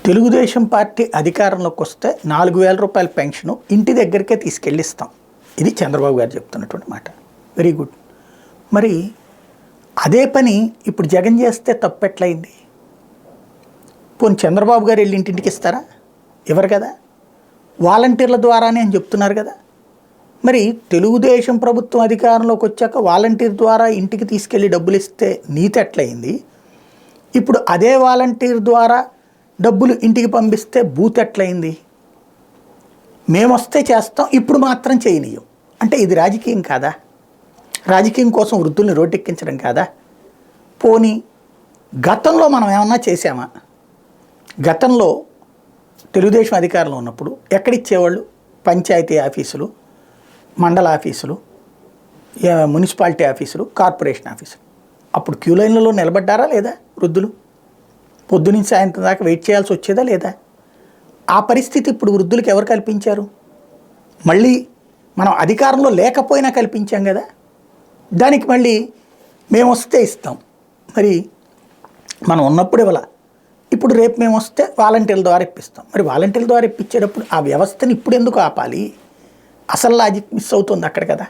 Telugu Desam party అధికారంలోకి వస్తే 4,000 రూపాయల పెన్షను ఇంటి దగ్గరికే తీసుకెళ్ళి ఇస్తాం. ఇది చంద్రబాబు గారు చెప్తున్నటువంటి మాట. Very good. మరి అదే పని ఇప్పుడు జగన్ చేస్తే తప్పెట్లయింది? పోనీ చంద్రబాబు గారు వెళ్ళి ఇంటింటికి ఇస్తారా? ఇవ్వరు కదా. వాలంటీర్ల ద్వారానే అని చెప్తున్నారు కదా. మరి తెలుగుదేశం ప్రభుత్వం అధికారంలోకి వచ్చాక వాలంటీర్ ద్వారా ఇంటికి తీసుకెళ్ళి డబ్బులు ఇస్తే నీతి ఎట్లయింది? ఇప్పుడు అదే వాలంటీర్ ద్వారా డబ్బులు ఇంటికి పంపిస్తే బూత్ ఎట్లయింది? మేము వస్తే చేస్తాం, ఇప్పుడు మాత్రం చేయనీయం అంటే ఇది రాజకీయం కాదా? రాజకీయం కోసం వృద్ధుల్ని రోడ్డెక్కించడం కాదా? పోనీ గతంలో మనం ఏమన్నా చేసామా? గతంలో తెలుగుదేశం అధికారంలో ఉన్నప్పుడు ఎక్కడిచ్చేవాళ్ళు? పంచాయతీ ఆఫీసులు, మండల ఆఫీసులు, మున్సిపాలిటీ ఆఫీసులు, కార్పొరేషన్ ఆఫీసులు. అప్పుడు క్యూ లైన్లలో నిలబడ్డారా లేదా వృద్ధులు? పొద్దునుంచి సాయంత్రం దాకా వెయిట్ చేయాల్సి వచ్చేదా లేదా? ఆ పరిస్థితి ఇప్పుడు వృద్ధులకు ఎవరు కల్పించారు? మళ్ళీ మనం అధికారంలో లేకపోయినా కల్పించాం కదా. దానికి మళ్ళీ మేము వస్తే ఇస్తాం. మరి మనం ఉన్నప్పుడు ఇవ్వాల. ఇప్పుడు రేపు మేము వస్తే వాలంటీర్ల ద్వారా ఇప్పిస్తాం. మరి వాలంటీర్ల ద్వారా ఇప్పించేటప్పుడు ఆ వ్యవస్థని ఇప్పుడు ఎందుకు ఆపాలి? అసలు లాజిక్ మిస్ అవుతుంది అక్కడ కదా.